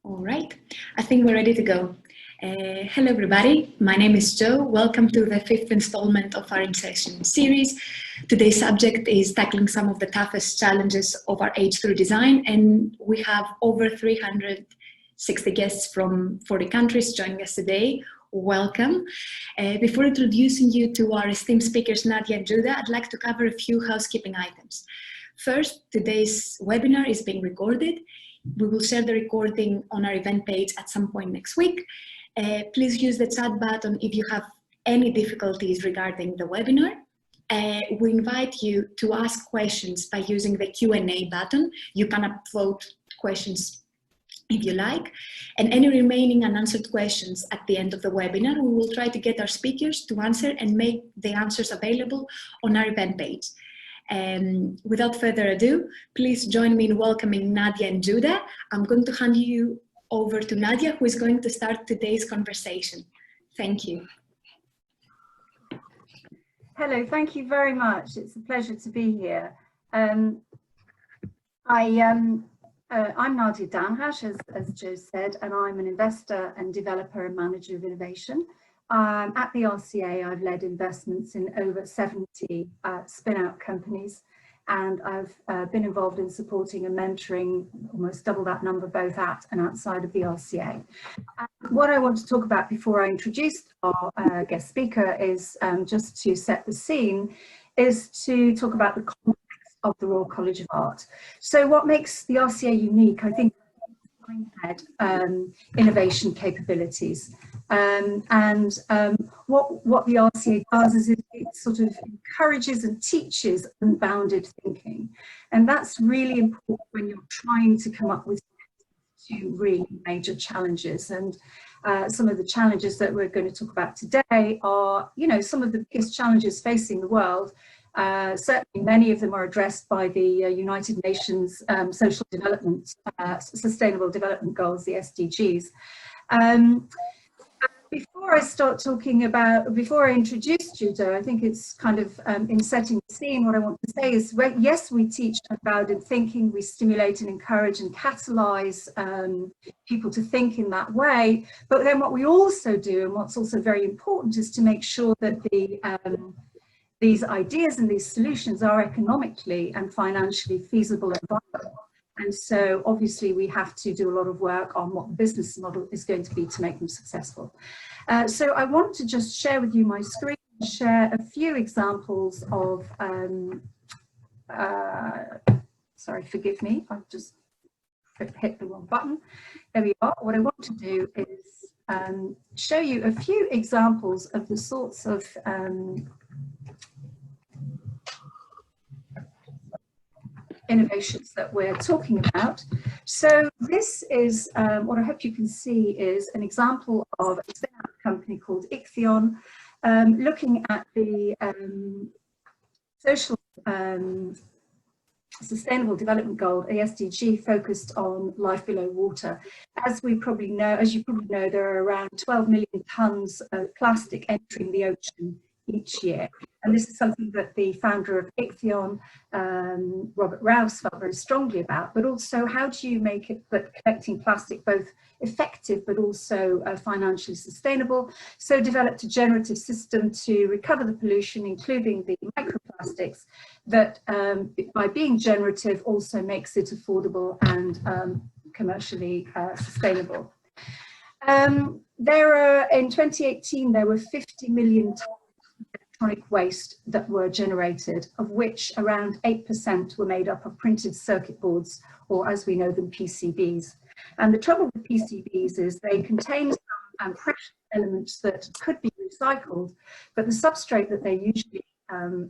All right, I think we're ready to go. Hello everybody, my name is Jo. Welcome to the 5th installment of our In-Session series. Today's subject is tackling some of the toughest challenges of our age through design, and we have over 360 guests from 40 countries joining us today. Welcome. Before introducing you to our esteemed speakers Nadia and Judah, I'd like to cover a few housekeeping items. First, today's webinar is being recorded. We will share the recording on our event page at some point next week. Please use the chat button if you have any difficulties regarding the webinar. We invite you to ask questions by using the Q&A button. You can upvote questions if you like, and any remaining unanswered questions at the end of the webinar, we will try to get our speakers to answer and make the answers available on our event page. Without further ado, please join me in welcoming Nadia and Judah. I'm going to hand you over to Nadia, who is going to start today's conversation. Thank you. Hello, thank you very much. It's a pleasure to be here. I'm Nadia Danhash, as Jo said, and I'm an investor and developer and manager of innovation. At the RCA, I've led investments in over 70 spin-out companies, and I've been involved in supporting and mentoring almost double that number both at and outside of the RCA. What I want to talk about before I introduce our guest speaker is just to set the scene, is to talk about the context of the Royal College of Art. So what makes the RCA unique, I think, innovation capabilities. What the RCA does is it sort of encourages and teaches unbounded thinking. And that's really important when you're trying to come up with two really major challenges. And some of the challenges that we're going to talk about today are, some of the biggest challenges facing the world. Certainly many of them are addressed by the United Nations Social Development, Sustainable Development Goals, the SDGs. Before I start talking about, before I introduce Judah, I think it's kind of in setting the scene, what I want to say is, yes, we teach unbounded thinking, we stimulate and encourage and catalyze people to think in that way, but then what we also do, and what's also very important, is to make sure that these ideas and these solutions are economically and financially feasible and viable. And so obviously we have to do a lot of work on what the business model is going to be to make them successful. So I want to just share with you my screen, share a few examples of, sorry, forgive me, I've just hit the wrong button. There we are. What I want to do is show you a few examples of the sorts of innovations that we're talking about. So this is what I hope you can see is an example of a spin-out company called Ichthion, looking at the social sustainable development goal, the SDG, focused on life below water. As you probably know, there are around 12 million tons of plastic entering the ocean each year. And this is something that the founder of Ichthion, Robert Rouse, felt very strongly about, but also how do you make it that collecting plastic both effective but also financially sustainable? So developed a generative system to recover the pollution, including the microplastics, that by being generative also makes it affordable and commercially sustainable. In 2018, there were 50 million tons electronic waste that were generated, of which around 8% were made up of printed circuit boards, or as we know them, PCBs. And the trouble with PCBs is they contain some precious elements that could be recycled, but the substrate that they're usually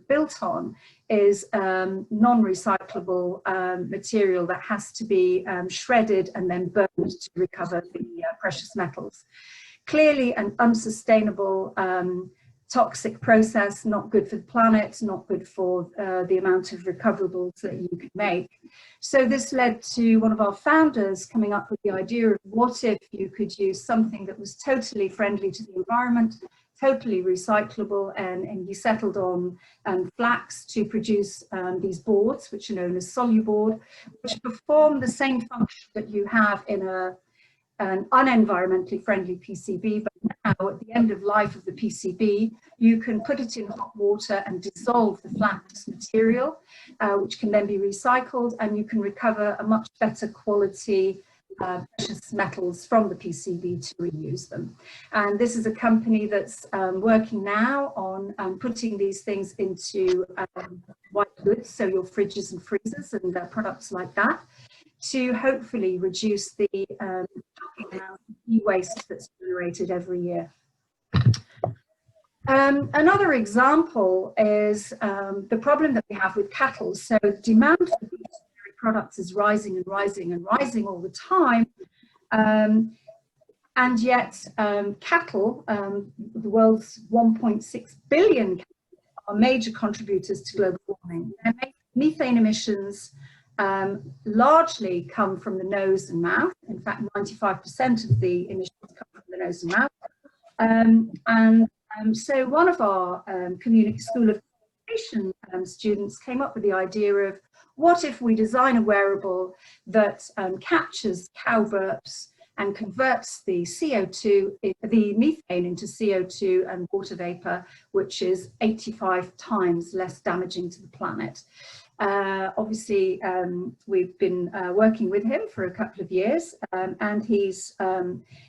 built on is non-recyclable material that has to be shredded and then burned to recover the precious metals. Clearly an unsustainable toxic process, not good for the planet, not good for the amount of recoverables that you can make. So this led to one of our founders coming up with the idea of what if you could use something that was totally friendly to the environment, totally recyclable, and he settled on Flax to produce these boards, which are known as Soluboard, which perform the same function that you have in a an unenvironmentally friendly PCB, but now at the end of life of the PCB, you can put it in hot water and dissolve the flax material, which can then be recycled, and you can recover a much better quality precious metals from the PCB to reuse them. And this is a company that's working now on putting these things into white goods, so your fridges and freezers and products like that, to hopefully reduce the amount of e-waste that's generated every year. Another example is the problem that we have with cattle. So demand for these products is rising and rising and rising all the time. And yet cattle, the world's 1.6 billion cattle, are major contributors to global warming. Their methane emissions largely come from the nose and mouth. In fact, 95% of the emissions come from the nose and mouth. So one of our community school of communication students came up with the idea of, what if we design a wearable that captures cow burps and converts the CO2, the methane, into CO2 and water vapor, which is 85 times less damaging to the planet. Obviously, we've been working with him for a couple of years, and he's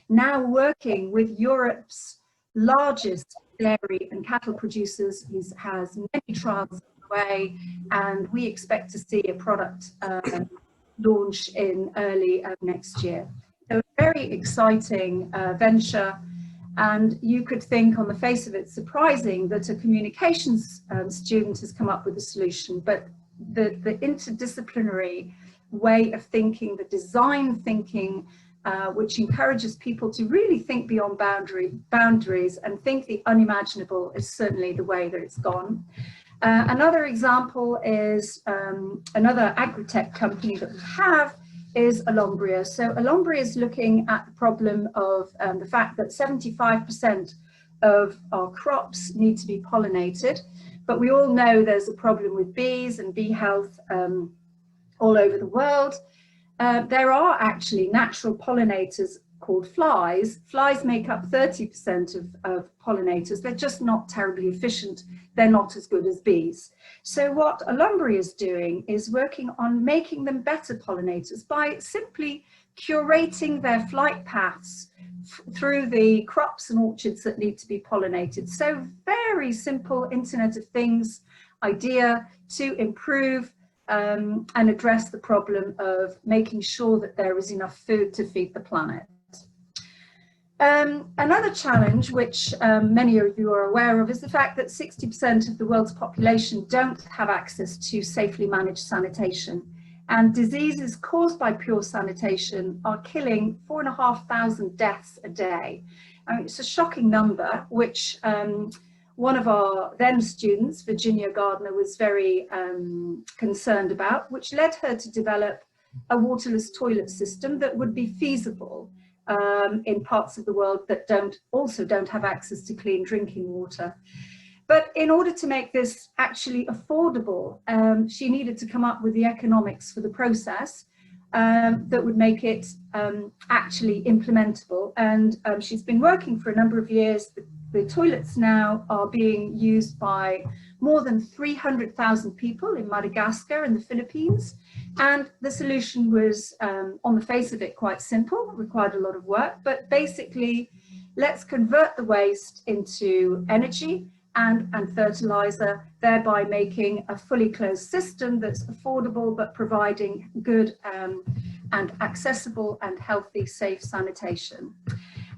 now working with Europe's largest dairy and cattle producers. He has many trials away, and we expect to see a product launch in early next year. So a very exciting venture, and you could think on the face of it surprising that a communications student has come up with a solution, but the interdisciplinary way of thinking, the design thinking, which encourages people to really think beyond boundaries and think the unimaginable, is certainly the way that it's gone. Another example is another agri-tech company that we have is Alongbee. So Alongbee is looking at the problem of the fact that 75% of our crops need to be pollinated, but we all know there's a problem with bees and bee health all over the world. There are actually natural pollinators called flies. Flies make up 30% of pollinators. They're just not terribly efficient. They're not as good as bees. So what Alongbee is doing is working on making them better pollinators by simply curating their flight paths through the crops and orchards that need to be pollinated. So very simple Internet of Things idea to improve and address the problem of making sure that there is enough food to feed the planet. Another challenge, which many of you are aware of, is the fact that 60% of the world's population don't have access to safely managed sanitation, and diseases caused by poor sanitation are killing 4,500 deaths a day. I mean, it's a shocking number, which one of our then students, Virginia Gardner, was very concerned about, which led her to develop a waterless toilet system that would be feasible in parts of the world that also don't have access to clean drinking water. But in order to make this actually affordable, she needed to come up with the economics for the process that would make it actually implementable. And she's been working for a number of years. The toilets now are being used by more than 300,000 people in Madagascar and the Philippines. And the solution was, on the face of it, quite simple, required a lot of work, but basically, let's convert the waste into energy and fertilizer, thereby making a fully closed system that's affordable, but providing good and accessible and healthy, safe sanitation.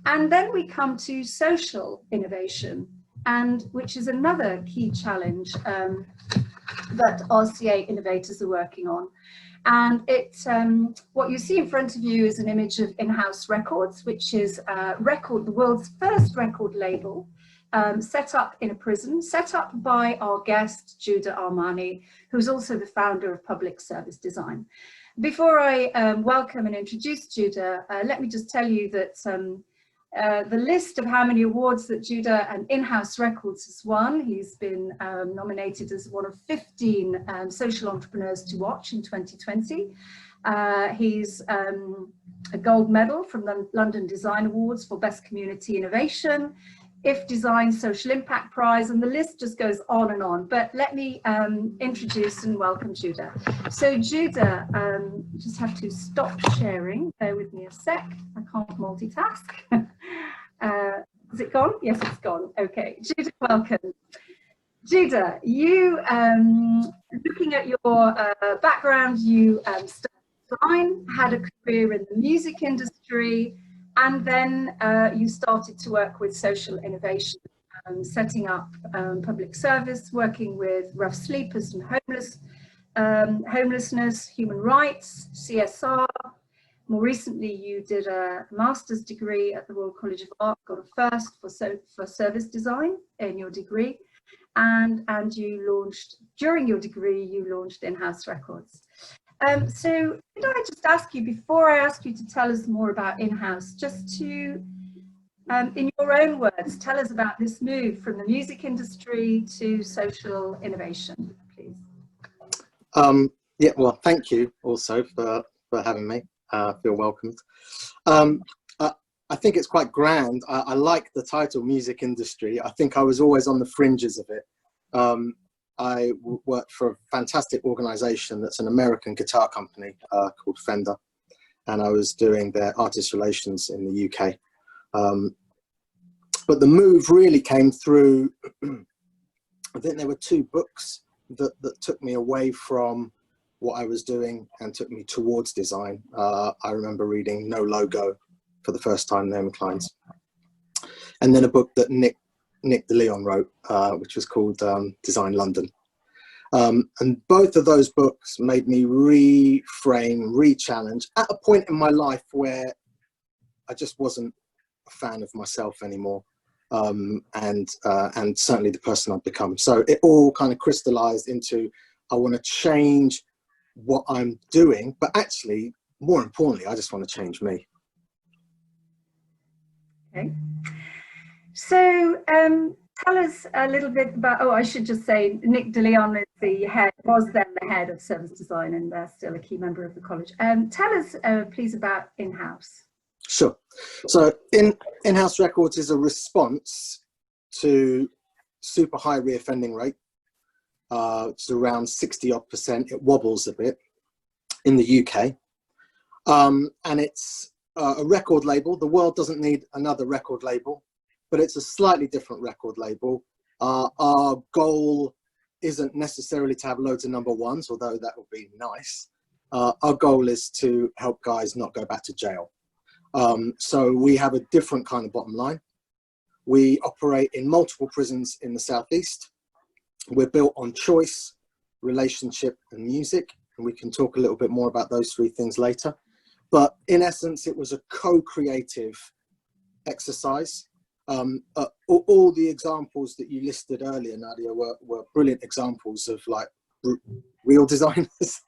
And then we come to social innovation, and which is another key challenge that RCA innovators are working on. And it's what you see in front of you is an image of InHouse Records, which is the world's first record label, set up in a prison, set up by our guest, Judah Armani, who's also the founder of Public Service Design. Before I welcome and introduce Judah, let me just tell you that the list of how many awards that Judah and InHouse Records has won. He's been nominated as one of 15 social entrepreneurs to watch in 2020. He's a gold medal from the London Design Awards for Best Community Innovation, IF Design Social Impact Prize, and the list just goes on and on. But let me introduce and welcome Judah. So Judah, just have to stop sharing. Bear with me a sec. I can't multitask. Is it gone? Yes, it's gone. Okay, Judah, welcome. Judah, you, looking at your background, you studied design, had a career in the music industry, and then you started to work with social innovation, setting up public service, working with rough sleepers and homelessness, human rights, CSR. More recently, you did a master's degree at the Royal College of Art, got a first for service design in your degree, and you launched, during your degree, you launched InHouse Records. So could I just ask you, before I ask you to tell us more about InHouse, just to, in your own words, tell us about this move from the music industry to social innovation, please. Yeah, well, thank you also for having me. I feel welcomed. I think it's quite grand. I like the title music industry. I think I was always on the fringes of it. I worked for a fantastic organization that's an American guitar company called Fender, and I was doing their artist relations in the UK. But the move really came through, I think there were two books that took me away from what I was doing and took me towards design. I remember reading No Logo for the first time, Naomi Klein's, and then a book that Nick DeLeon wrote, which was called Design London. And both of those books made me reframe, re-challenge at a point in my life where I just wasn't a fan of myself anymore, and certainly the person I've become. So it all kind of crystallized into, I want to change what I'm doing, but actually, more importantly, I just want to change me. Okay. So tell us a little bit about, I should just say, Nick DeLeon is was then the head of service design, and still a key member of the college. Tell us, please, about InHouse. Sure. So InHouse Records is a response to super high reoffending rate. It's around 60-odd%. It wobbles a bit in the UK. And it's a record label. The world doesn't need another record label, but it's a slightly different record label. Our goal isn't necessarily to have loads of number ones, although that would be nice. Our goal is to help guys not go back to jail. So we have a different kind of bottom line. We operate in multiple prisons in the Southeast. We're built on choice, relationship, and music. And we can talk a little bit more about those three things later. But in essence, it was a co-creative exercise. All the examples that you listed earlier, Nadia, were brilliant examples of like real designers.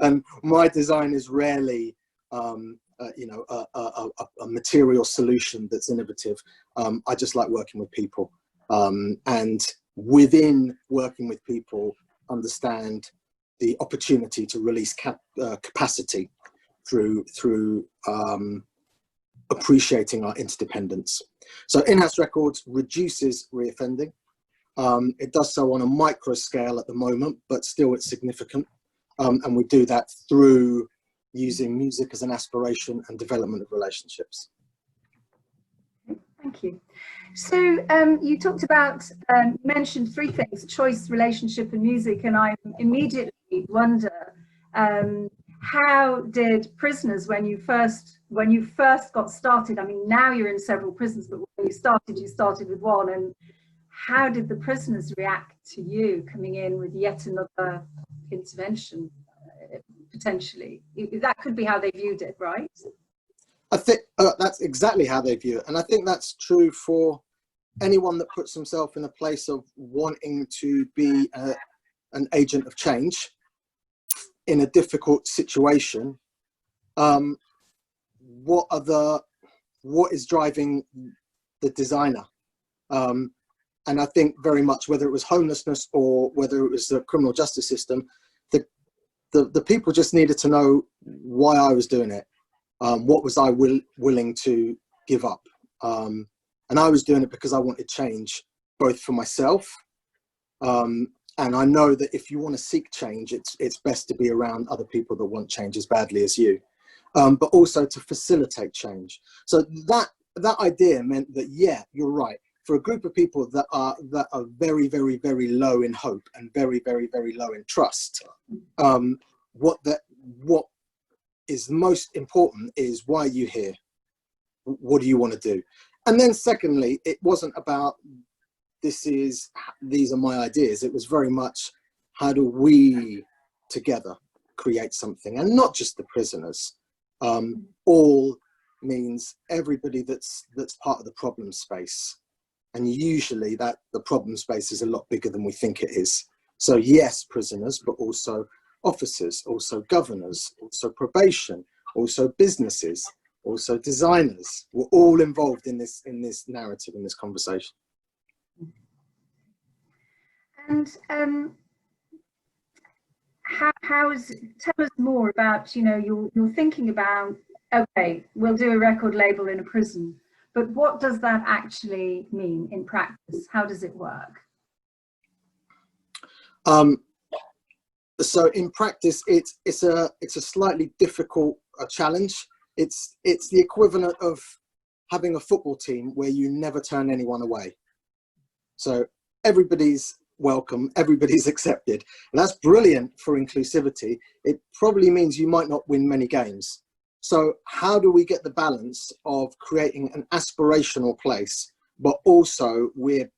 And my design is rarely, you know, a material solution that's innovative. I just like working with people, and within working with people, understand the opportunity to release capacity through appreciating our interdependence. So InHouse Records reduces reoffending. It does so on a micro scale at the moment, but still it's significant. And we do that through using music as an aspiration and development of relationships. Thank you. So you talked about, you mentioned three things: choice, relationship, and music. And I immediately wonder, how did Prisoners, when you first got started, I mean, now you're in several prisons, but when you started with one, and how did the Prisoners react to you coming in with yet another intervention, potentially? That could be how they viewed it, right? I think that's exactly how they view it. And I think that's true for anyone that puts himself in a place of wanting to be an agent of change in a difficult situation. What is driving the designer? And I think very much, whether it was homelessness or whether it was the criminal justice system, the people just needed to know why I was doing it. What was I willing to give up? And I was doing it because I wanted change, both for myself. And I know that if you want to seek change, it's best to be around other people that want change as badly as you, but also to facilitate change. So that idea meant that, yeah, you're right. For a group of people that are very, very, very low in hope and very, very, very low in trust, what is most important is, why are you here? What do you want to do? And then secondly, it wasn't about these are my ideas. It was very much, how do we together create something? And not just the prisoners. All means everybody that's part of the problem space. And usually the problem space is a lot bigger than we think it is. So yes, prisoners, but also officers, also governors, also probation, also businesses, also designers. We're all involved in this narrative, in this conversation. And tell us more about, you're thinking about, okay, we'll do a record label in a prison, but what does that actually mean in practice? How does it work? So in practice, it's a slightly difficult challenge. It's the equivalent of having a football team where you never turn anyone away. So everybody's welcome, everybody's accepted. And that's brilliant for inclusivity. It probably means you might not win many games. So how do we get the balance of creating an aspirational place, but also we're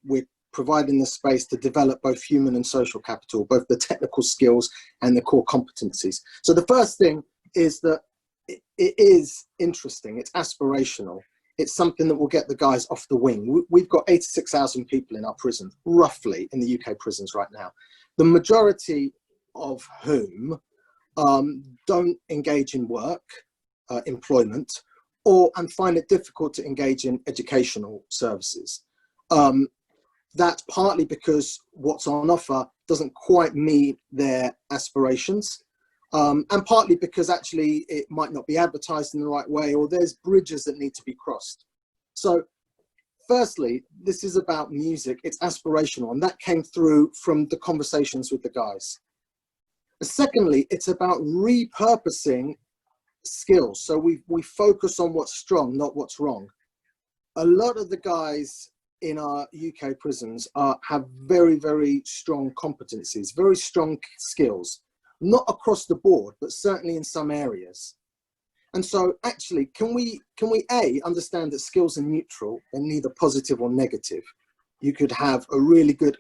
providing the space to develop both human and social capital, both the technical skills and the core competencies? So the first thing is that it is interesting, it's aspirational. It's something that will get the guys off the wing. We've got 86,000 people in our prison, roughly, in the UK prisons right now. The majority of whom don't engage in work, employment, and find it difficult to engage in educational services. That's partly because what's on offer doesn't quite meet their aspirations. And partly because actually it might not be advertised in the right way, or there's bridges that need to be crossed. So firstly, this is about music, it's aspirational, and that came through from the conversations with the guys. Secondly, it's about repurposing skills. So we focus on what's strong, not what's wrong. A lot of the guys in our UK prisons have very, very strong competencies, very strong skills. Not across the board, but certainly in some areas. And so actually, can we understand that skills are neutral and neither positive or negative? You could have a really good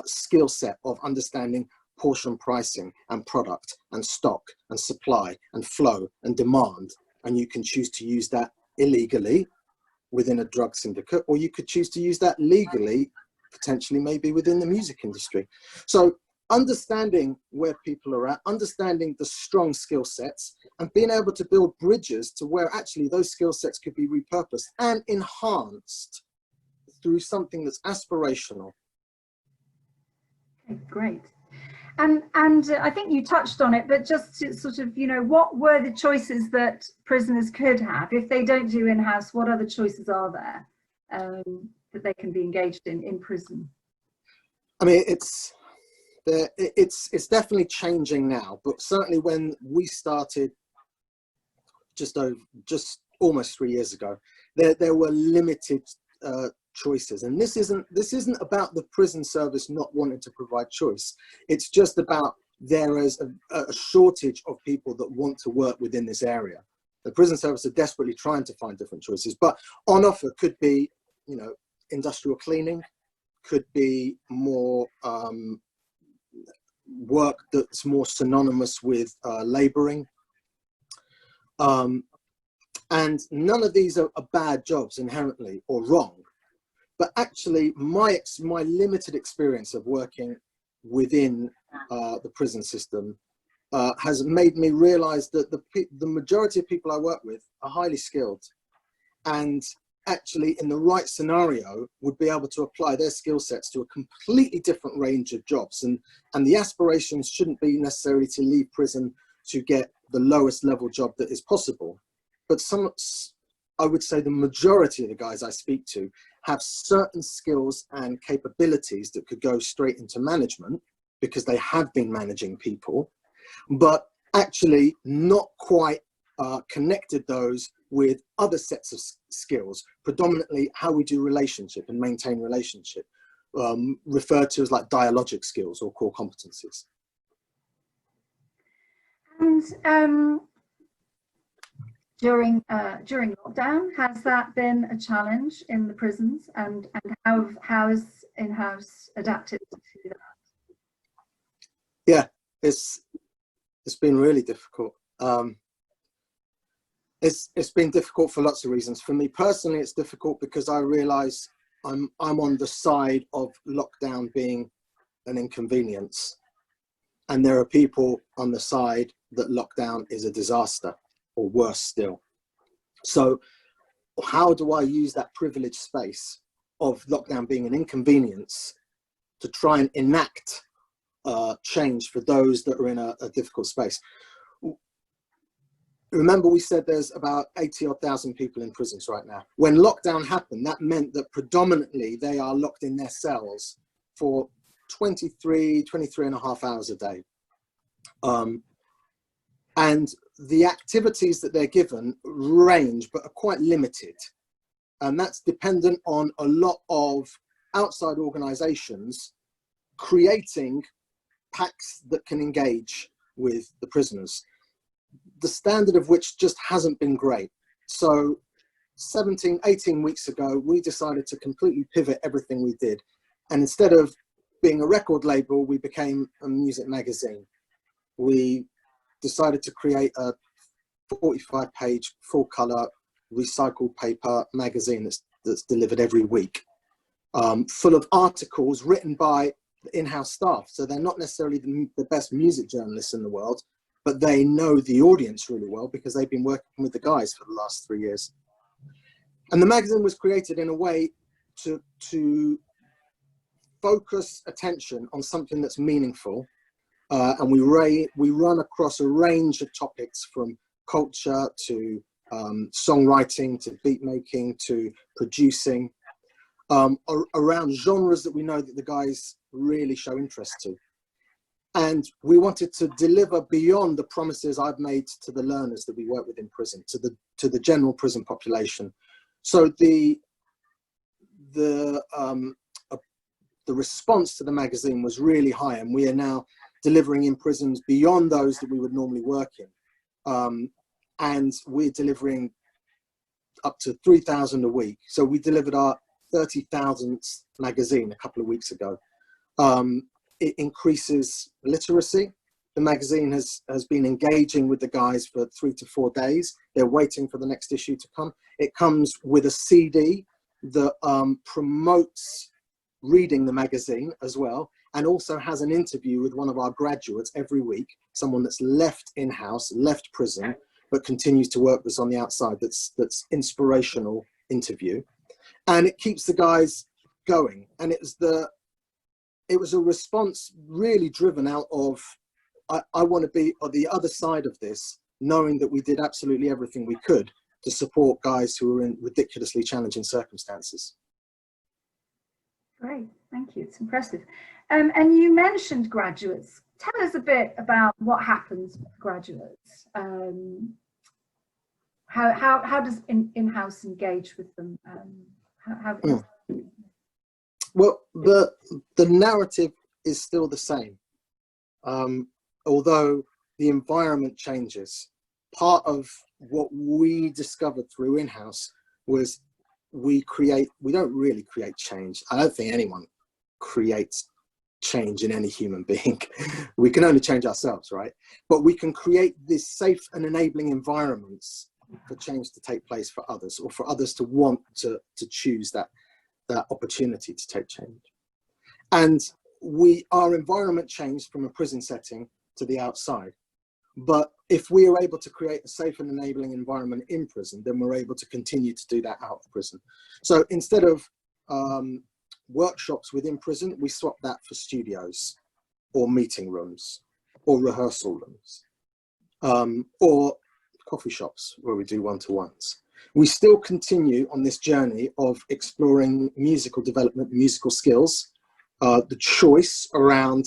skill set of understanding portion pricing and product and stock and supply and flow and demand. And you can choose to use that illegally within a drug syndicate, or you could choose to use that legally, potentially maybe within the music industry. So understanding where people are at, understanding the strong skill sets, and being able to build bridges to where actually those skill sets could be repurposed and enhanced through something that's aspirational. Okay, great. And I think you touched on it, but just to sort of, what were the choices that prisoners could have? If they don't do in-house, what other choices are there that they can be engaged in prison? I mean, it's definitely changing now, but certainly when we started just almost 3 years ago, there were limited choices. And this isn't about the prison service not wanting to provide choice. It's just about there is a shortage of people that want to work within this area. The prison service are desperately trying to find different choices, but on offer could be, industrial cleaning, could be more work that's more synonymous with labouring. And none of these are bad jobs inherently or wrong. But actually, my limited experience of working within the prison system has made me realise that the majority of people I work with are highly skilled, and actually in the right scenario would be able to apply their skill sets to a completely different range of jobs. And the aspirations shouldn't be necessarily to leave prison to get the lowest level job that is possible. but I would say the majority of the guys I speak to have certain skills and capabilities that could go straight into management because they have been managing people, but actually not quite connected those with other sets of skills, predominantly how we do relationship and maintain relationship, referred to as like dialogic skills or core competencies. And during lockdown, has that been a challenge in the prisons, and how has InHouse adapted to that? Yeah, it's been really difficult. It's been difficult for lots of reasons. For me personally, it's difficult because I realise I'm on the side of lockdown being an inconvenience, and there are people on the side that lockdown is a disaster, or worse still. So how do I use that privileged space of lockdown being an inconvenience to try and enact change for those that are in a difficult space? Remember, we said there's about 80,000 people in prisons right now. When lockdown happened, that meant that predominantly they are locked in their cells for 23 and a half hours a day. And the activities that they're given range, but are quite limited. And that's dependent on a lot of outside organizations creating packs that can engage with the prisoners, the standard of which just hasn't been great. So 18 weeks ago, we decided to completely pivot everything we did. And instead of being a record label, we became a music magazine. We decided to create a 45-page full-color recycled paper magazine that's delivered every week, full of articles written by the in-house staff. So they're not necessarily the best music journalists in the world, but they know the audience really well because they've been working with the guys for the last 3 years. And the magazine was created in a way to focus attention on something that's meaningful. And we run across a range of topics, from culture to songwriting to beat making to producing, around genres that we know that the guys really show interest to. And we wanted to deliver beyond the promises I've made to the learners that we work with in prison, to the general prison population. So the response to the magazine was really high, and we are now delivering in prisons beyond those that we would normally work in. And we're delivering up to 3,000 a week. So we delivered our 30,000th magazine a couple of weeks ago. It increases literacy. The magazine has been engaging with the guys for 3 to 4 days. They're waiting for the next issue to come. It comes with a CD that promotes reading the magazine as well, and also has an interview with one of our graduates every week, someone that's left in-house, left prison, but continues to work with us on the outside. That's inspirational interview. And it keeps the guys going. And it was a response really driven out of, I want to be on the other side of this, knowing that we did absolutely everything we could to support guys who were in ridiculously challenging circumstances. Great, thank you. It's impressive. And you mentioned graduates. Tell us a bit about what happens with graduates. How does InHouse engage with them? Well, the narrative is still the same, although the environment changes. Part of what we discovered through InHouse was we don't really create change. I don't think anyone creates change in any human being. We can only change ourselves, right? But we can create these safe and enabling environments for change to take place for others, or for others to want to choose that opportunity to take change. And our environment changed from a prison setting to the outside. But if we are able to create a safe and enabling environment in prison, then we're able to continue to do that out of prison. So instead of workshops within prison, we swap that for studios or meeting rooms or rehearsal rooms, or coffee shops where we do one-to-ones. We still continue on this journey of exploring musical development, musical skills, the choice around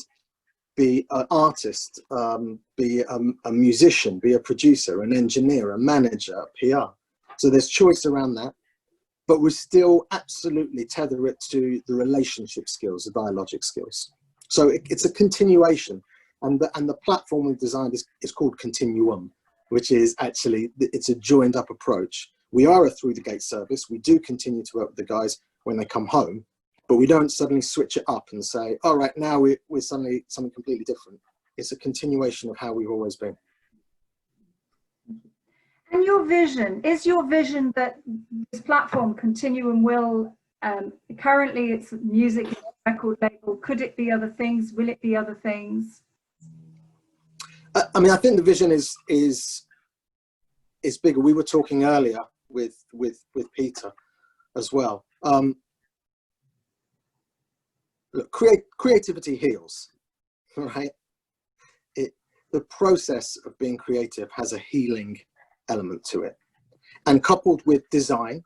be an artist, be a musician, be a producer, an engineer, a manager, a PR. So there's choice around that, but we still absolutely tether it to the relationship skills, the dialogic skills. So it's a continuation, and the platform we've designed is called Continuum, which is actually, it's a joined up approach. We are a through the gate service. We do continue to work with the guys when they come home, but we don't suddenly switch it up and say, all right, now we're suddenly something completely different. It's a continuation of how we've always been. And your vision, is your vision that this platform Continuum will, currently it's music record label, could it be other things? Will it be other things? I mean, I think the vision is bigger. We were talking earlier with Peter as well. Look, creativity heals, right? The process of being creative has a healing element to it, and coupled with design,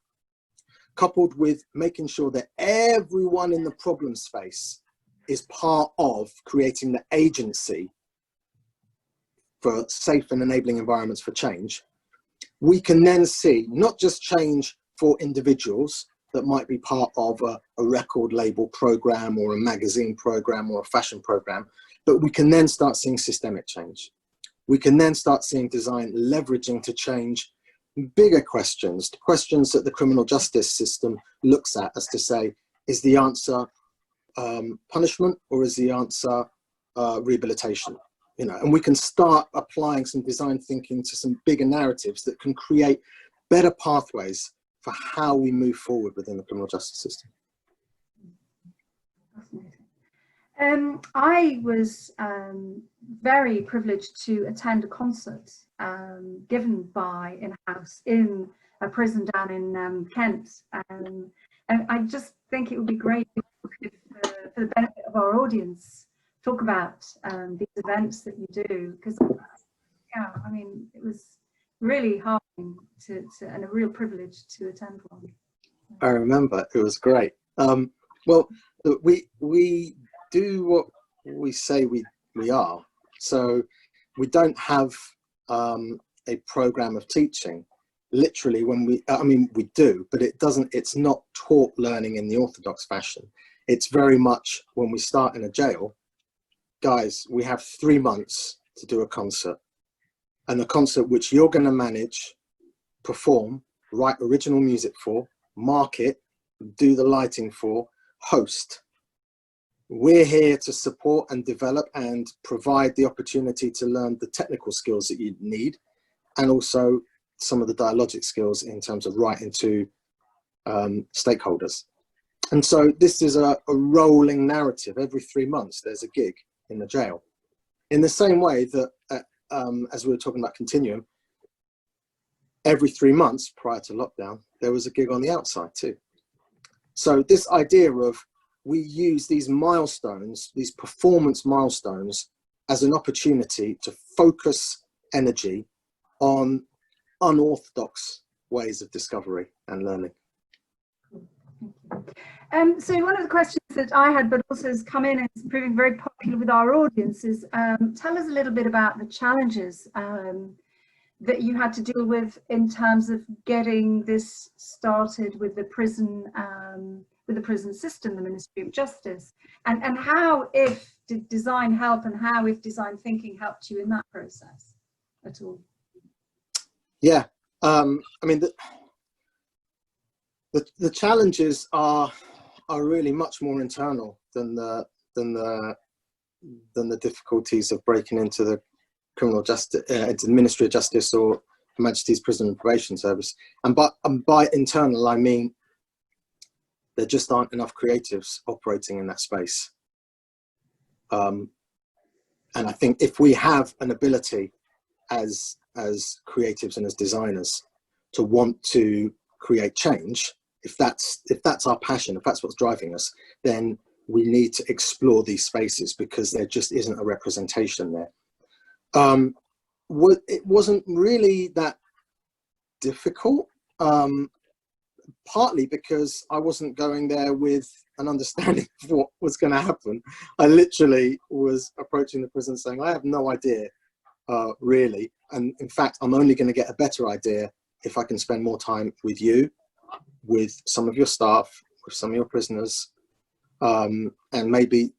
coupled with making sure that everyone in the problem space is part of creating the agency for safe and enabling environments for change, we can then see not just change for individuals that might be part of a record label program or a magazine program or a fashion program, but we can then start seeing systemic change. We can then start seeing design leveraging to change bigger questions, questions that the criminal justice system looks at as to say, is the answer punishment or is the answer rehabilitation? You know, and we can start applying some design thinking to some bigger narratives that can create better pathways for how we move forward within the criminal justice system. I was very privileged to attend a concert given by InHouse in a prison down in Kent, and I just think it would be great if, for the benefit of our audience, talk about these events that you do, because yeah, I mean, it was really heartening and a real privilege to attend one. I remember, it was great. Well, we do what we say we are. So we don't have a program of teaching. Literally, when I mean, we do, but it's not taught learning in the orthodox fashion. It's very much when we start in a jail, guys, we have 3 months to do a concert, and a concert which you're going to manage, perform, write original music for, market, do the lighting for, host. We're here to support and develop and provide the opportunity to learn the technical skills that you need, and also some of the dialogic skills in terms of writing to stakeholders. And so this is a rolling narrative. Every 3 months there's a gig in the jail. In the same way that, as we were talking about Continuum, every 3 months prior to lockdown, there was a gig on the outside too. So this idea of we use these milestones, these performance milestones, as an opportunity to focus energy on unorthodox ways of discovery and learning. So one of the questions that I had, but also has come in and is proving very popular with our audience, is tell us a little bit about the challenges that you had to deal with in terms of getting this started with the prison system, the Ministry of Justice, and how, if did design help, and how, if design thinking helped you in that process at all? Yeah, I mean, the challenges are really much more internal than the difficulties of breaking into the criminal justice, into the Ministry of Justice or Her Majesty's Prison and Probation Service. And by internal, I mean there just aren't enough creatives operating in that space. And I think if we have an ability as creatives and as designers to want to create change, if that's our passion, if that's what's driving us, then we need to explore these spaces, because there just isn't a representation there. It wasn't really that difficult, partly because I wasn't going there with an understanding of what was going to happen. I literally was approaching the prison saying, I have no idea, really. And in fact, I'm only going to get a better idea if I can spend more time with you, with some of your staff, with some of your prisoners, and maybe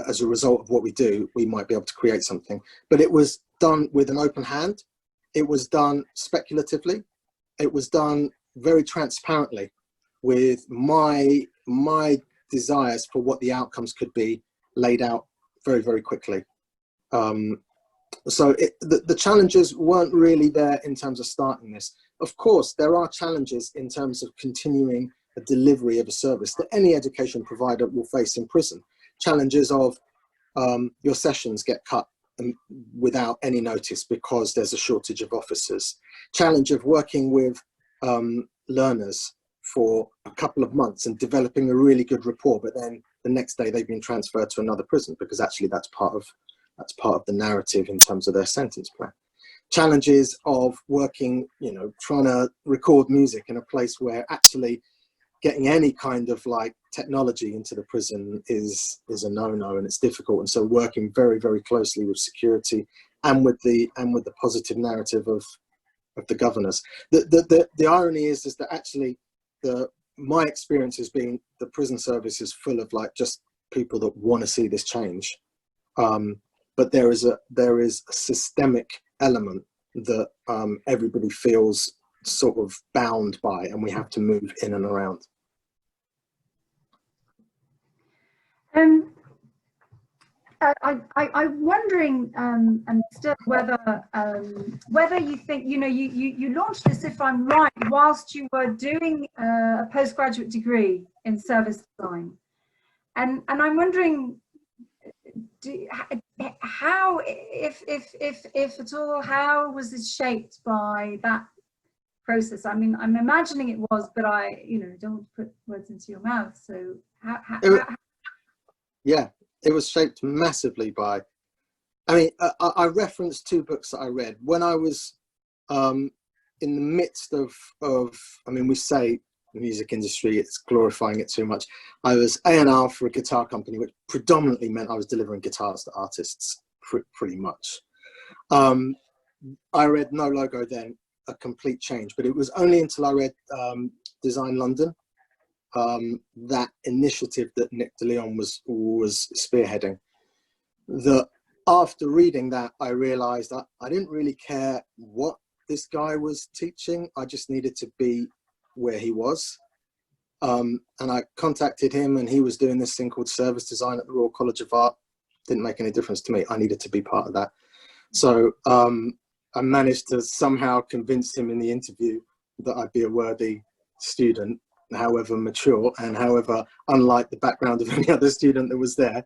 as a result of what we do, we might be able to create something. But it was done with an open hand. It was done speculatively. It was done very transparently, with my desires for what the outcomes could be laid out very, very quickly. So the challenges weren't really there in terms of starting this. Of course, there are challenges in terms of continuing a delivery of a service that any education provider will face in prison. Challenges of your sessions get cut without any notice because there's a shortage of officers. Challenge of working with learners for a couple of months and developing a really good rapport, but then the next day they've been transferred to another prison because actually that's part of the narrative in terms of their sentence plan. Challenges of working, you know, trying to record music in a place where actually getting any kind of like technology into the prison is a no-no, and it's difficult. And so working very, very closely with security and with the positive narrative of the governors. The irony is that actually my experience has been the prison service is full of like just people that want to see this change. But there is a systemic element that everybody feels sort of bound by, and we have to move in and around. I'm wondering, and still whether you think, you know, you launched this, if I'm right, whilst you were doing a postgraduate degree in service design, and I'm wondering, how, if at all, how was it shaped by that process? I mean, I'm imagining it was, but I, you know, don't want to put words into your mouth. So yeah, it was shaped massively by, I mean, I referenced two books that I read when I was in the midst of, I mean, we say the music industry, it's glorifying it too much. I was A&R for a guitar company, which predominantly meant I was delivering guitars to artists pretty much. I read No Logo then, a complete change, but it was only until I read Design London, that initiative that Nick de Leon was spearheading, that after reading that, I realized that I didn't really care what this guy was teaching. I just needed to be where he was. And I contacted him, and he was doing this thing called service design at the Royal College of Art. Didn't make any difference to me. I needed to be part of that. So I managed to somehow convince him in the interview that I'd be a worthy student, however mature and however unlike the background of any other student that was there.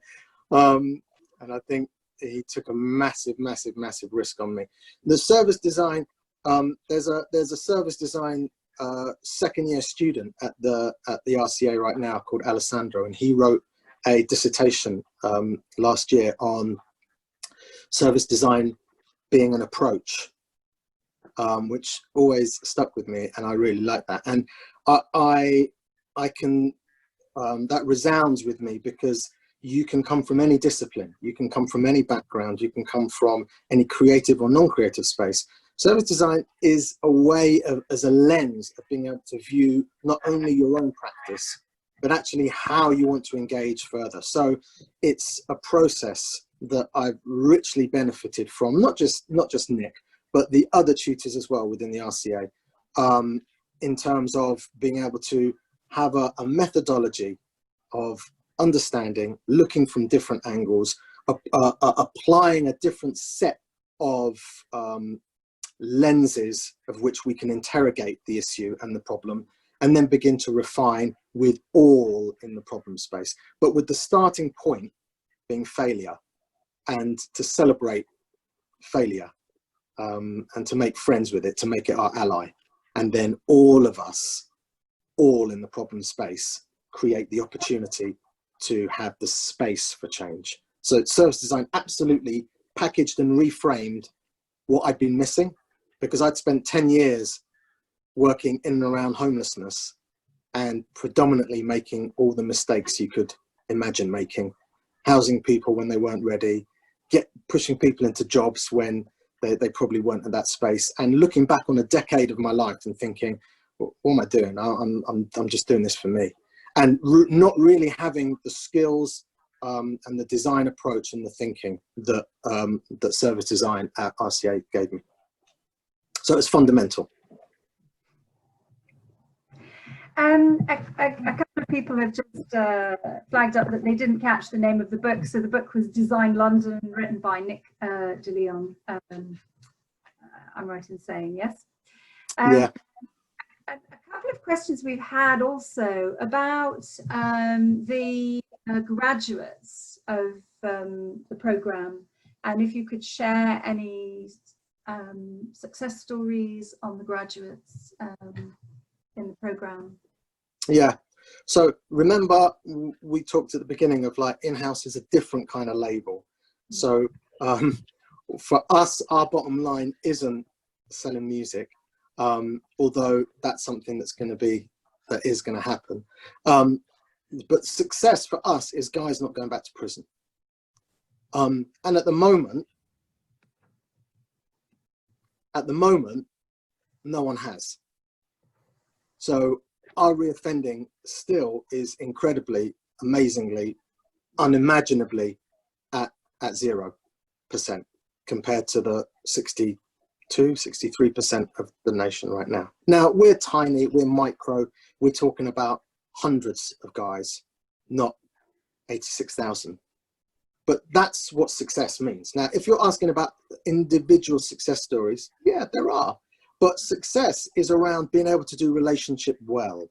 And I think he took a massive risk on me. The service design, there's a service design second year student at the RCA right now called Alessandro, and he wrote a dissertation last year on service design being an approach, which always stuck with me, and I really like that. And I can, that resounds with me, because you can come from any discipline, you can come from any background, you can come from any creative or non-creative space. Service design is a way of, as a lens of being able to view not only your own practice, but actually how you want to engage further. So it's a process that I've richly benefited from, not just Nick, but the other tutors as well within the RCA, in terms of being able to have a methodology of understanding, looking from different angles, applying a different set of lenses of which we can interrogate the issue and the problem, and then begin to refine with all in the problem space, but with the starting point being failure, and to celebrate failure, and to make friends with it, to make it our ally. And then all of us, all in the problem space, create the opportunity to have the space for change. So service design absolutely packaged and reframed what I'd been missing, because I'd spent 10 years working in and around homelessness and predominantly making all the mistakes you could imagine making, housing people when they weren't ready, pushing people into jobs when they probably weren't in that space, and looking back on a decade of my life and thinking, what am I doing? I'm just doing this for me, and not really having the skills and the design approach and the thinking that that service design at RCA gave me. So it's fundamental. A couple of people have just flagged up that they didn't catch the name of the book. So the book was Design London, written by Nick de Leon. I'm right in saying, yes? Yeah. A couple of questions we've had also about the graduates of the programme, and if you could share any success stories on the graduates in the programme. Yeah, so remember we talked at the beginning of like in-house is a different kind of label. So for us, our bottom line isn't selling music, although that's something that is going to happen. But success for us is guys not going back to prison. And at the moment, no one has. So our reoffending still is incredibly, amazingly, unimaginably at 0% compared to the 63% of the nation right now. Now, we're tiny, we're micro, we're talking about hundreds of guys, not 86,000. But that's what success means. Now, if you're asking about individual success stories, yeah, there are. But success is around being able to do relationship well.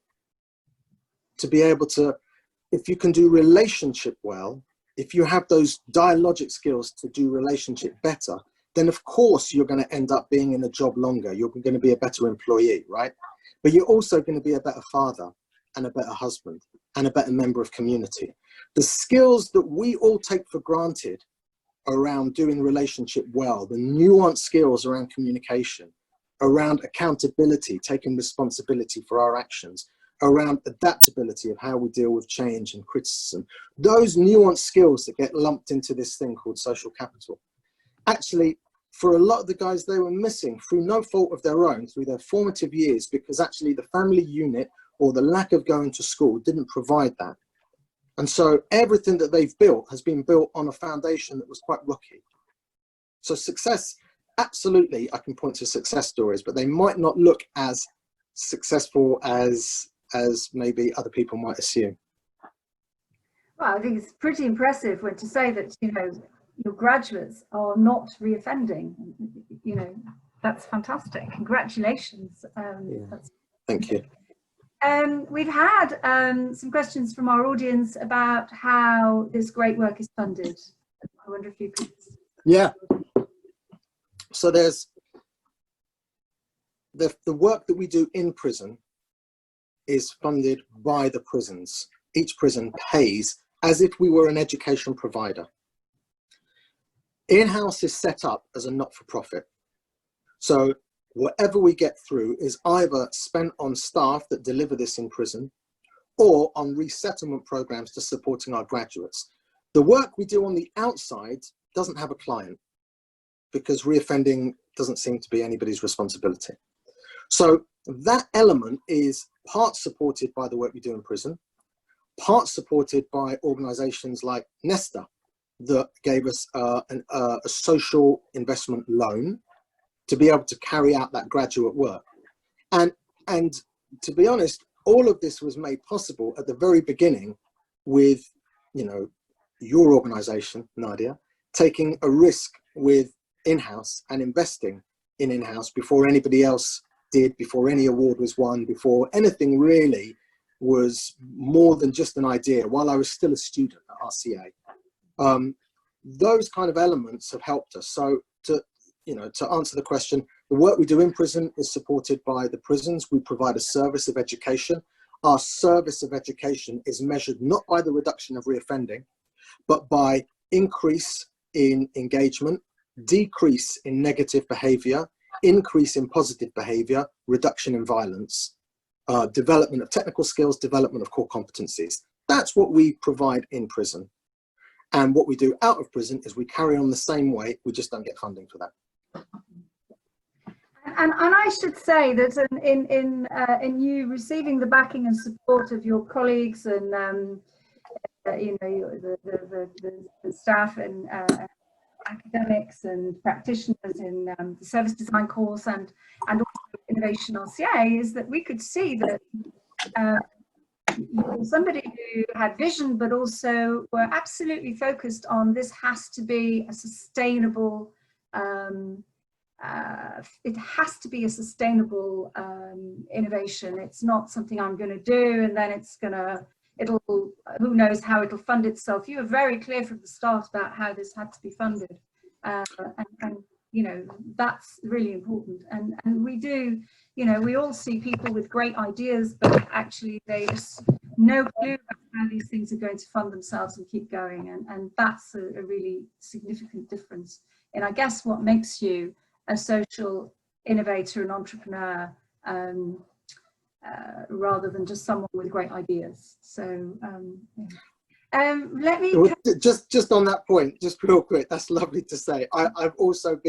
To be able to, if you can do relationship well, if you have those dialogic skills to do relationship better, then of course you're going to end up being in a job longer. You're going to be a better employee, right? But you're also going to be a better father and a better husband and a better member of community. The skills that we all take for granted around doing relationship well, the nuanced skills around communication, around accountability, taking responsibility for our actions, around adaptability of how we deal with change and criticism, those nuanced skills that get lumped into this thing called social capital. Actually, for a lot of the guys, they were missing through no fault of their own, through their formative years, because actually the family unit or the lack of going to school didn't provide that. And so everything that they've built has been built on a foundation that was quite rocky. So success, absolutely, I can point to success stories, but they might not look as successful as maybe other people might assume. Well, I think it's pretty impressive when to say that, you know, your graduates are not reoffending. You know, that's fantastic. Congratulations. Thank you. We've had some questions from our audience about how this great work is funded. I wonder if you could. Yeah. So there's the work that we do in prison is funded by the prisons. Each prison pays as if we were an education provider. In-house is set up as a not-for-profit. So whatever we get through is either spent on staff that deliver this in prison or on resettlement programs to supporting our graduates. The work we do on the outside doesn't have a client because reoffending doesn't seem to be anybody's responsibility. So that element is part supported by the work we do in prison, part supported by organizations like Nesta that gave us a social investment loan to be able to carry out that graduate work. And to be honest, all of this was made possible at the very beginning with, you know, your organization, Nadia, taking a risk with in-house and investing in in-house before anybody else did, before any award was won, before anything really was more than just an idea, while I was still a student at RCA. Those kind of elements have helped us. So to answer the question, the work we do in prison is supported by the prisons. We provide a service of education. Our service of education is measured not by the reduction of reoffending, but by increase in engagement, decrease in negative behavior, increase in positive behavior, reduction in violence, development of technical skills, development of core competencies. That's what we provide in prison. And what we do out of prison is we carry on the same way, we just don't get funding for that. And I should say that in you receiving the backing and support of your colleagues and you know, the staff and academics and practitioners in the service design course and also InnovationRCA, is that we could see that somebody who had vision but also were absolutely focused on this has to be a sustainable it has to be a sustainable innovation. It's not something I'm going to do and then it'll who knows how it'll fund itself. You were very clear from the start about how this had to be funded, and you know, that's really important. And we do, you know, we all see people with great ideas, but actually they just no clue about how these things are going to fund themselves and keep going. And that's a really significant difference. And I guess what makes you a social innovator and entrepreneur, rather than just someone with great ideas. So let me just on that point, just real quick, that's lovely to say. I've also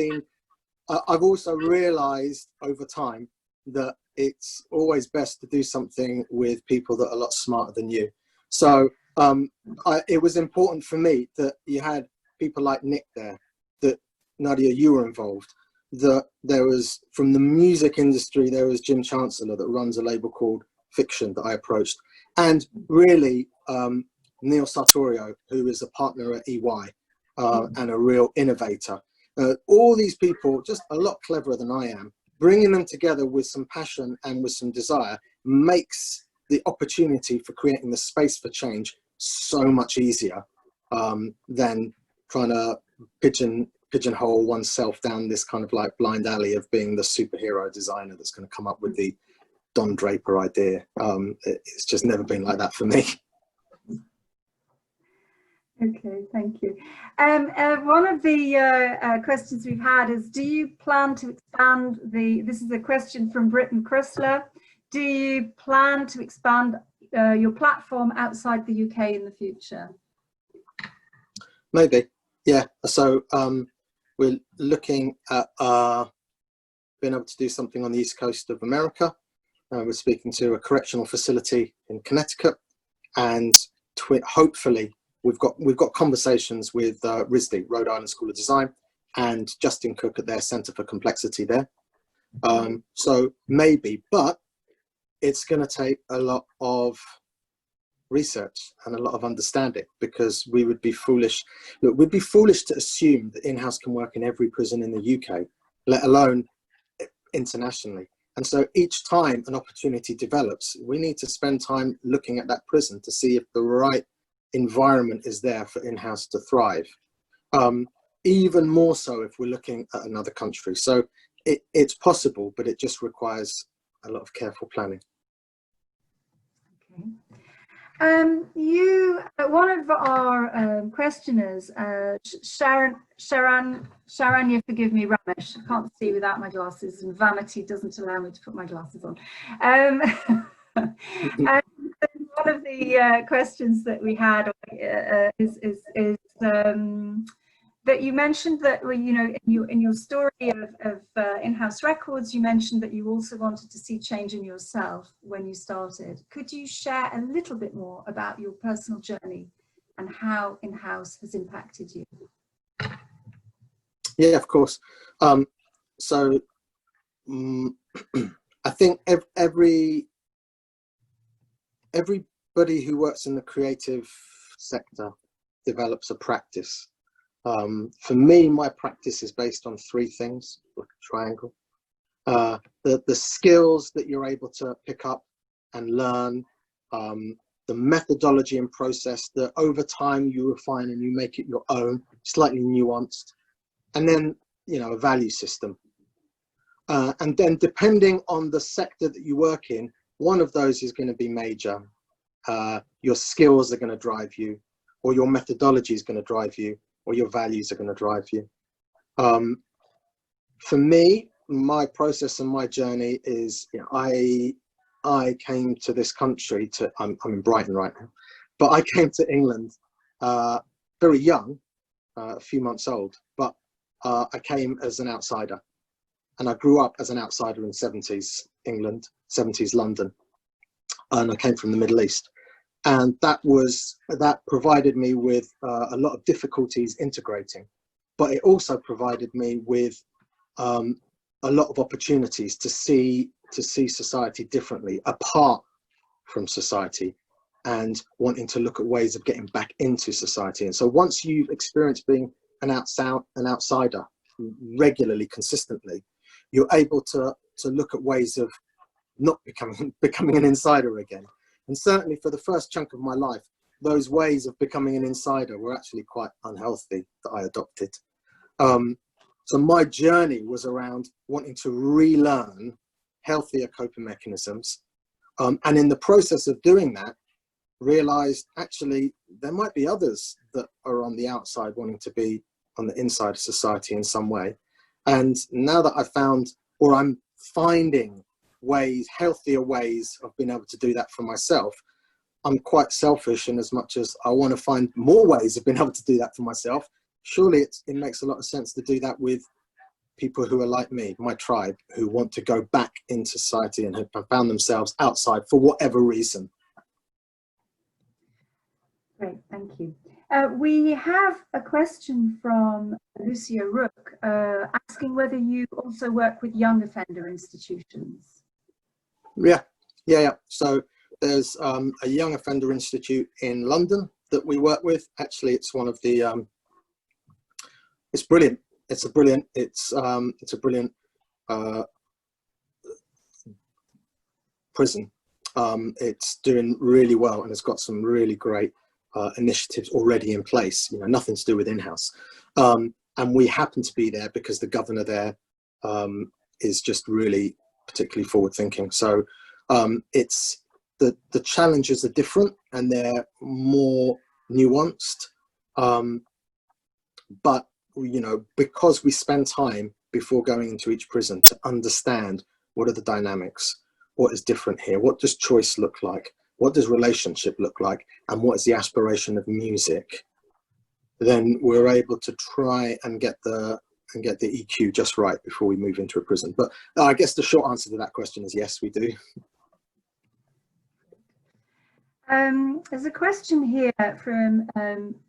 realized over time that it's always best to do something with people that are a lot smarter than you. So it was important for me that you had people like Nick there, that Nadia, you were involved, that there was, from the music industry, there was Jim Chancellor that runs a label called Fiction that I approached, and really Neil Sartorio, who is a partner at EY and a real innovator. All these people, just a lot cleverer than I am, bringing them together with some passion and with some desire makes the opportunity for creating the space for change so much easier than trying to pigeonhole oneself down this kind of like blind alley of being the superhero designer that's going to come up with the Don Draper idea. It's just never been like that for me. Okay, thank you. One of the questions we've had is, do you plan to expand this is a question from Britton Chrysler, do you plan to expand your platform outside the UK in the future? Maybe, yeah. So we're looking at being able to do something on the East Coast of America. We're speaking to a correctional facility in Connecticut, and hopefully we've got conversations with RISD, Rhode Island School of Design, and Justin Cook at their Centre for Complexity there. So maybe, but it's going to take a lot of research and a lot of understanding, because we would be foolish. Look, we'd be foolish to assume that in-house can work in every prison in the UK, let alone internationally. And so each time an opportunity develops, we need to spend time looking at that prison to see if the right environment is there for in-house to thrive. Even more so if we're looking at another country. So it's possible, but it just requires a lot of careful planning. Okay. One of our questioners, Sharanya, forgive me, Ramesh, I can't see without my glasses, and vanity doesn't allow me to put my glasses on. And one of the questions that we had is that you mentioned that, well, you know, in your story of InHouse Records, you mentioned that you also wanted to see change in yourself when you started. Could you share a little bit more about your personal journey and how InHouse has impacted you? Yeah, of course. I think everybody who works in the creative sector develops a practice. For me, my practice is based on three things, like a triangle. The skills that you're able to pick up and learn, the methodology and process that over time you refine and you make it your own, slightly nuanced, and then, you know, a value system. And then depending on the sector that you work in, one of those is going to be major. Your skills are going to drive you, or your methodology is going to drive you, or your values are going to drive you. For me, my process and my journey is, you know, I came to this country to, I'm in Brighton right now, but I came to England very young, a few months old, but I came as an outsider, and I grew up as an outsider in 70s England, 70s London, and I came from the Middle East. And that provided me with a lot of difficulties integrating, but it also provided me with a lot of opportunities to see society differently, apart from society, and wanting to look at ways of getting back into society. And so once you've experienced being an outsider regularly, consistently, you're able to look at ways of not becoming an insider again. And certainly for the first chunk of my life, those ways of becoming an insider were actually quite unhealthy that I adopted. So my journey was around wanting to relearn healthier coping mechanisms. And in the process of doing that, realized actually there might be others that are on the outside wanting to be on the inside of society in some way. And now that I've found, or I'm finding ways, healthier ways of being able to do that for myself, I'm quite selfish in as much as I want to find more ways of being able to do that for myself. Surely it makes a lot of sense to do that with people who are like me, my tribe, who want to go back into society and have found themselves outside for whatever reason. Great, thank you. We have a question from Lucia Rook asking whether you also work with young offender institutions. Yeah. So there's a young offender institute in London that we work with. Actually, it's one of the, it's brilliant. It's a brilliant prison. It's doing really well, and it's got some really great initiatives already in place. You know, nothing to do with InHouse, and we happen to be there because the governor there is just really particularly forward-thinking. So it's the challenges are different and they're more nuanced, but you know, because we spend time before going into each prison to understand what are the dynamics, what is different here, what does choice look like, what does relationship look like, and what is the aspiration of music, then we're able to try and get the EQ just right before we move into a prison. But I guess the short answer to that question is yes, we do. There's a question here from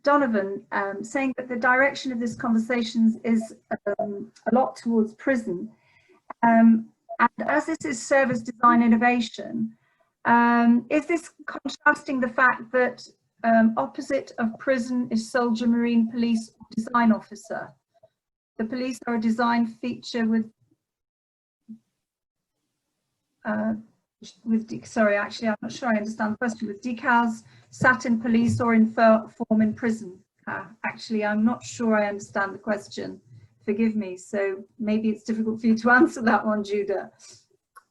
Donovan saying that the direction of this conversation is a lot towards prison. And as this is service design innovation, is this contrasting the fact that opposite of prison is soldier, marine, police, design officer? The police are a design feature with sorry, actually, I'm not sure I understand the question. With decals, satin police, or in form in prison? Actually, I'm not sure I understand the question. Forgive me. So maybe it's difficult for you to answer that one, Judah.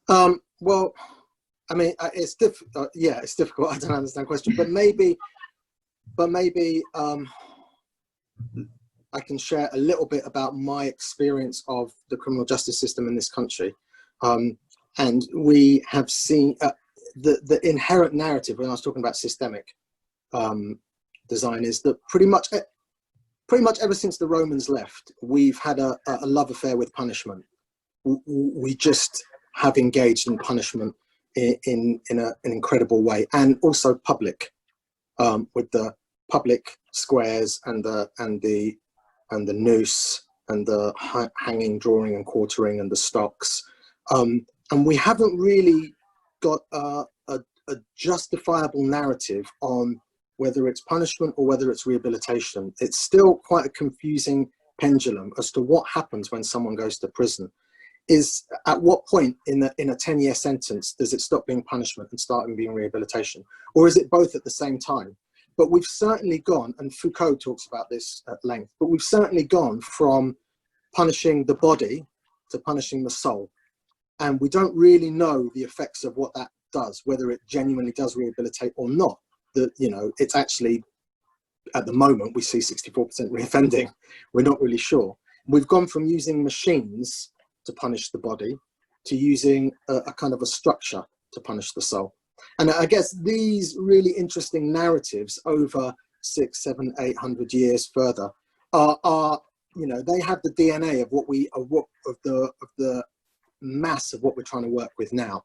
Well, I mean, it's difficult. Yeah, it's difficult. I don't understand the question, but maybe I can share a little bit about my experience of the criminal justice system in this country. And we have seen the inherent narrative when I was talking about systemic design is that pretty much ever since the Romans left, we've had a love affair with punishment. We just have engaged in punishment in an incredible way, and also public, with the public squares and the noose and the hanging, drawing, and quartering and the stocks. And we haven't really got a justifiable narrative on whether it's punishment or whether it's rehabilitation. It's still quite a confusing pendulum as to what happens when someone goes to prison. Is at what point in a 10-year sentence does it stop being punishment and start being rehabilitation? Or is it both at the same time? But we've certainly gone, and Foucault talks about this at length, but we've certainly gone from punishing the body to punishing the soul. And we don't really know the effects of what that does, whether it genuinely does rehabilitate or not. That, you know, it's actually, at the moment, we see 64% reoffending. We're not really sure. We've gone from using machines to punish the body to using a kind of a structure to punish the soul. And I guess these really interesting narratives over 600, 700, 800 years further are you know, they have the DNA of the mass of what we're trying to work with now.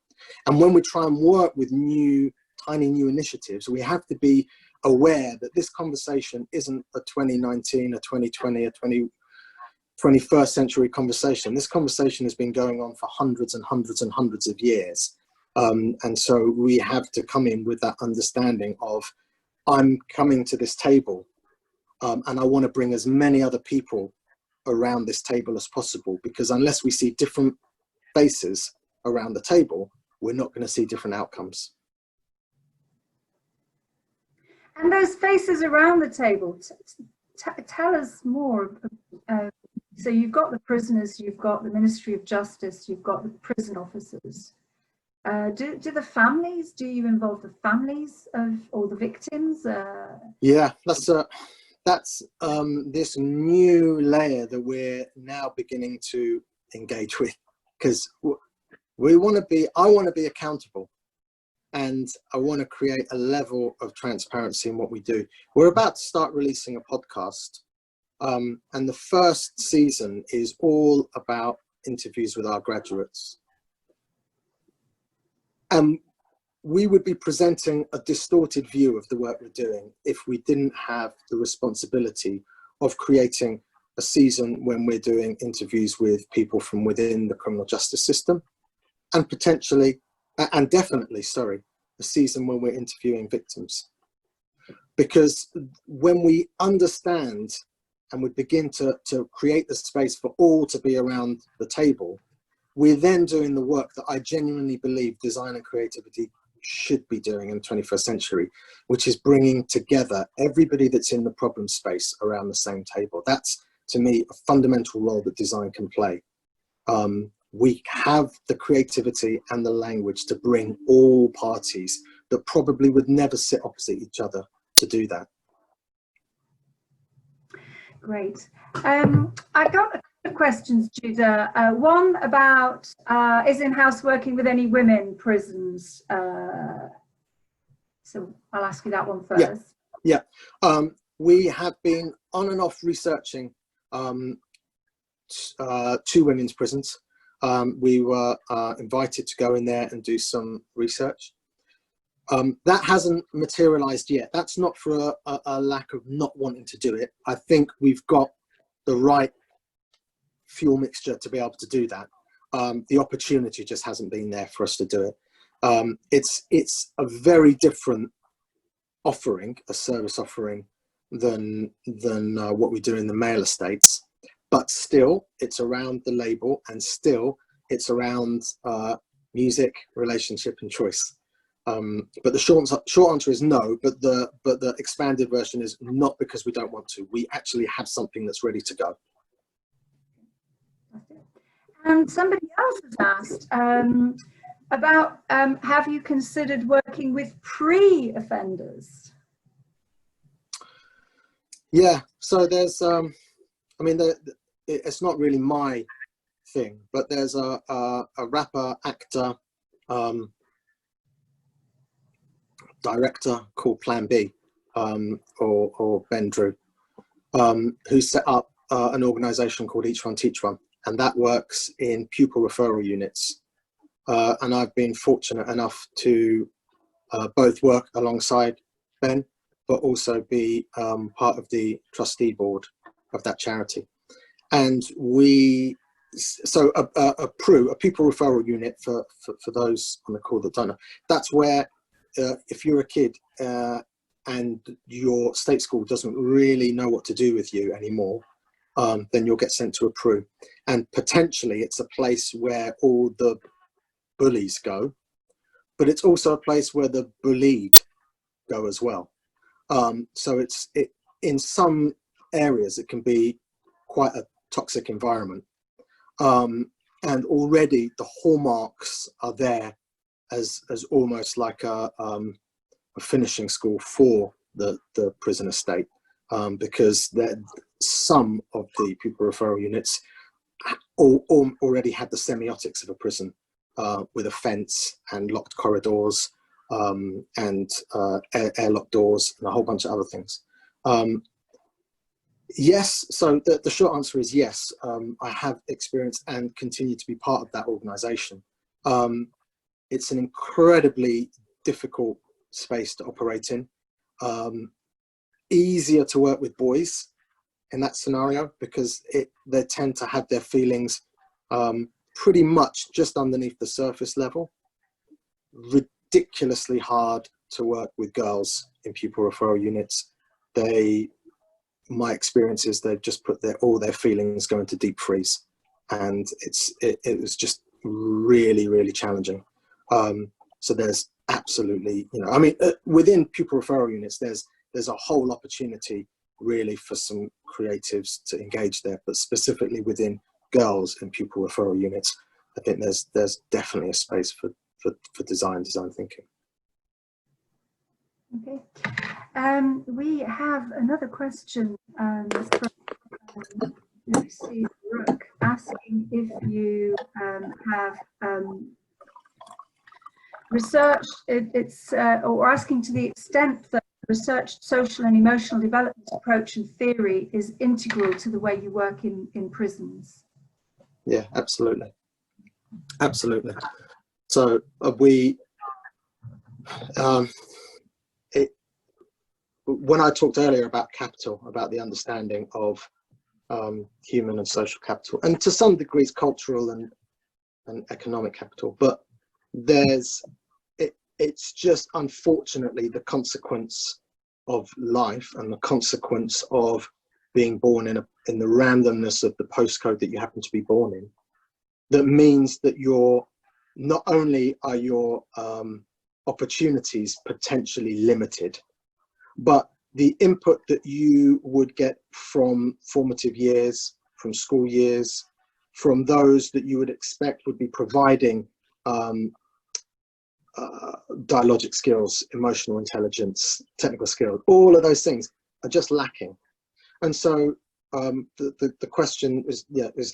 And when we try and work with tiny new initiatives, we have to be aware that this conversation isn't a 2019, a 2020, a 21st century conversation. This conversation has been going on for hundreds and hundreds and hundreds of years. And so we have to come in with that understanding of, I'm coming to this table and I want to bring as many other people around this table as possible, because unless we see different faces around the table, we're not going to see different outcomes. And those faces around the table, tell us more. So you've got the prisoners, you've got the Ministry of Justice, you've got the prison officers. Do the families, do you involve the families of all the victims? Yeah, that's this new layer that we're now beginning to engage with, because I want to be accountable, and I want to create a level of transparency in what we do. We're about to start releasing a podcast, and the first season is all about interviews with our graduates. We would be presenting a distorted view of the work we're doing if we didn't have the responsibility of creating a season when we're doing interviews with people from within the criminal justice system, and potentially, and definitely, sorry, a season when we're interviewing victims. Because when we understand and we begin to create the space for all to be around the table, we're then doing the work that I genuinely believe design and creativity should be doing in the 21st century, which is bringing together everybody that's in the problem space around the same table. That's, to me, a fundamental role that design can play. We have the creativity and the language to bring all parties that probably would never sit opposite each other to do that. Great. I got a couple of questions, Judah. One about, is InHouse working with any women prisons? So I'll ask you that one first. Yeah. We have been on and off researching 2 women's prisons. We were invited to go in there and do some research. That hasn't materialized yet. That's not for a lack of not wanting to do it. I think we've got the right fuel mixture to be able to do that. The opportunity just hasn't been there for us to do it. It's a very different offering, a service offering, than what we do in the male estates. But still, it's around the label, and still, it's around music, relationship, and choice. But the short answer is no. But the expanded version is not because we don't want to. We actually have something that's ready to go. And somebody else has asked about have you considered working with pre-offenders? Yeah. So there's I mean, it's not really my thing, but there's a rapper, actor, director called Plan B, or Ben Drew, who set up an organization called Each One Teach One, and that works in pupil referral units. And I've been fortunate enough to both work alongside Ben, but also be part of the trustee board of that charity. And so a pupil referral unit, for those on the call that don't know, that's where if you're a kid and your state school doesn't really know what to do with you anymore, then you'll get sent to a PRU. And potentially it's a place where all the bullies go, but it's also a place where the bullied go as well. So in some areas it can be quite a toxic environment, and already the hallmarks are there as almost like a finishing school for the prison estate, because some of the pupil referral units already had the semiotics of a prison, with a fence and locked corridors, and airlock doors and a whole bunch of other things. Yes, so the short answer is yes. I have experienced and continue to be part of that organisation. It's an incredibly difficult space to operate in. Easier to work with boys in that scenario because they tend to have their feelings pretty much just underneath the surface level. Ridiculously hard to work with girls in pupil referral units. My experience is they've just put all their feelings go into deep freeze, and it was just really, really challenging. So there's absolutely, I mean, within pupil referral units, there's a whole opportunity really for some creatives to engage there, but specifically within girls in pupil referral units, I think there's definitely a space for design thinking. Okay. We have another question from Lucy Rook asking if you have researched, or asking to the extent that researched social and emotional development approach and theory is integral to the way you work in prisons. Yeah, absolutely. Absolutely. So when I talked earlier about capital, about the understanding of human and social capital, and to some degrees cultural and economic capital, but it's just unfortunately the consequence of life and the consequence of being born in the randomness of the postcode that you happen to be born in, that means that not only are your opportunities potentially limited, but the input that you would get from formative years, from school years, from those that you would expect would be providing dialogic skills, emotional intelligence, technical skills, all of those things are just lacking. And so the question is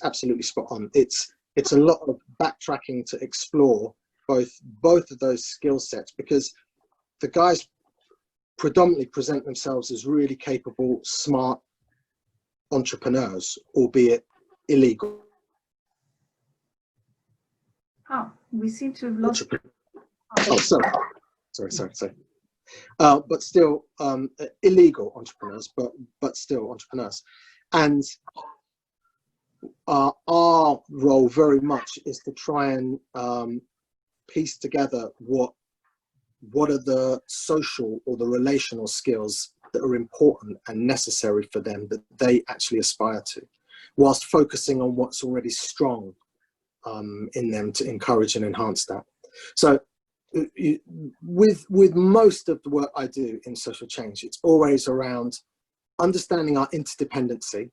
absolutely spot on. It's a lot of backtracking to explore both of those skill sets, because the guys predominantly present themselves as really capable, smart entrepreneurs, albeit illegal. Oh, we seem to have lost. Oh, sorry. But still illegal entrepreneurs, but still entrepreneurs. And our role very much is to try and piece together what are the social or the relational skills that are important and necessary for them that they actually aspire to, whilst focusing on what's already strong in them to encourage and enhance that. So with most of the work I do in social change, it's always around understanding our interdependency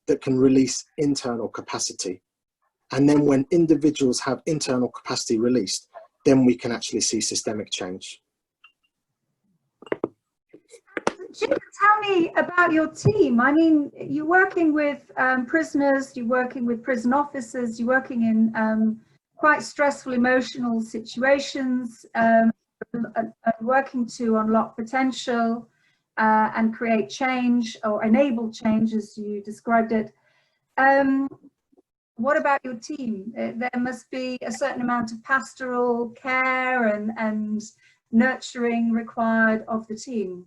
that can release internal capacity. And then when individuals have internal capacity released, then we can actually see systemic change. Tell me about your team. I mean, you're working with prisoners, you're working with prison officers, you're working in quite stressful emotional situations, working to unlock potential and create change, or enable change as you described it. What about your team? There must be a certain amount of pastoral care and nurturing required of the team.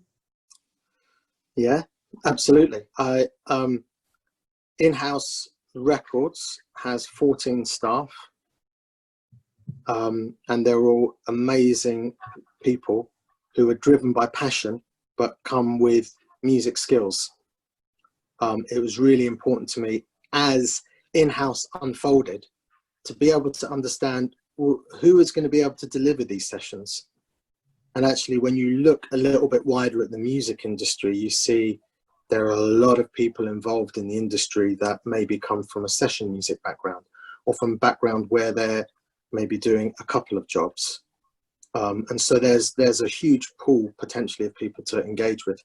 Yeah, absolutely. InHouse Records has 14 staff, and they're all amazing people who are driven by passion, but come with music skills. It was really important to me as InHouse unfolded to be able to understand who is going to be able to deliver these sessions. And actually, when you look a little bit wider at the music industry, you see there are a lot of people involved in the industry that maybe come from a session music background, or from a background where they're maybe doing a couple of jobs. And so there's a huge pool potentially of people to engage with.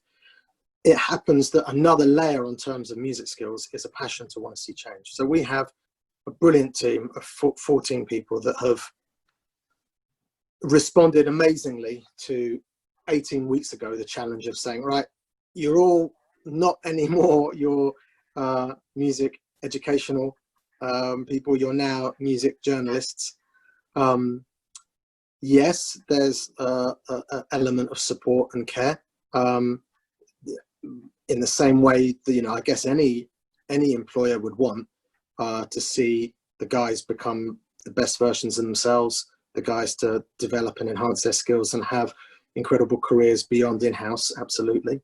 it happens that another layer on terms of music skills is a passion to want to see change. So we have a brilliant team of 14 people that have responded amazingly to 18 weeks ago, the challenge of saying, right, you're all not anymore your music educational people, you're now music journalists. Yes, there's an element of support and care. In the same way that, you know, I guess any employer would want to see the guys become the best versions of themselves, the guys to develop and enhance their skills and have incredible careers beyond in-house, absolutely.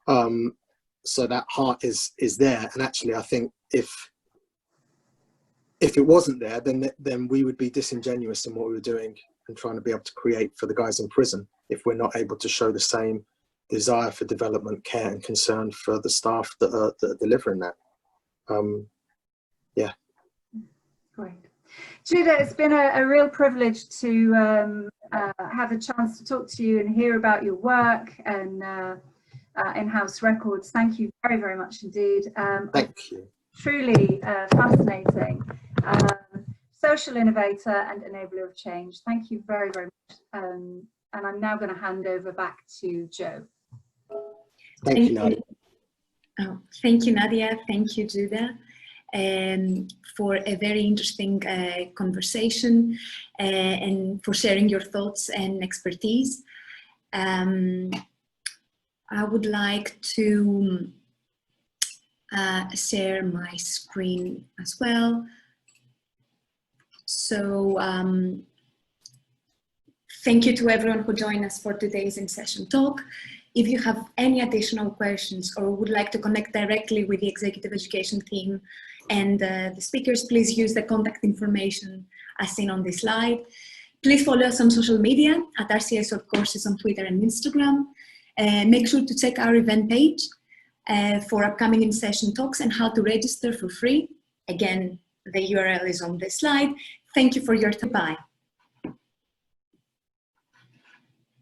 So that heart is there, and actually I think if it wasn't there, then we would be disingenuous in what we were doing and trying to be able to create for the guys in prison if we're not able to show the same desire for development, care and concern for the staff that are delivering that. Yeah. Great. Judah, it's been a real privilege to have a chance to talk to you and hear about your work and InHouse Records. Thank you very, very much indeed. Thank you. Truly fascinating. Social innovator and enabler of change. Thank you very, very much. And I'm now going to hand over back to Joe. Thank you, Nadia. Oh, thank you, Nadia. Thank you, Judah, for a very interesting conversation and for sharing your thoughts and expertise. I would like to share my screen as well. So thank you to everyone who joined us for today's in-session talk. If you have any additional questions or would like to connect directly with the executive education team and the speakers, please use the contact information as seen on this slide. Please follow us on social media at RCA Courses on Twitter and Instagram. Make sure to check our event page for upcoming in-session talks and how to register for free. Again, the URL is on this slide. Thank you for your time. Bye.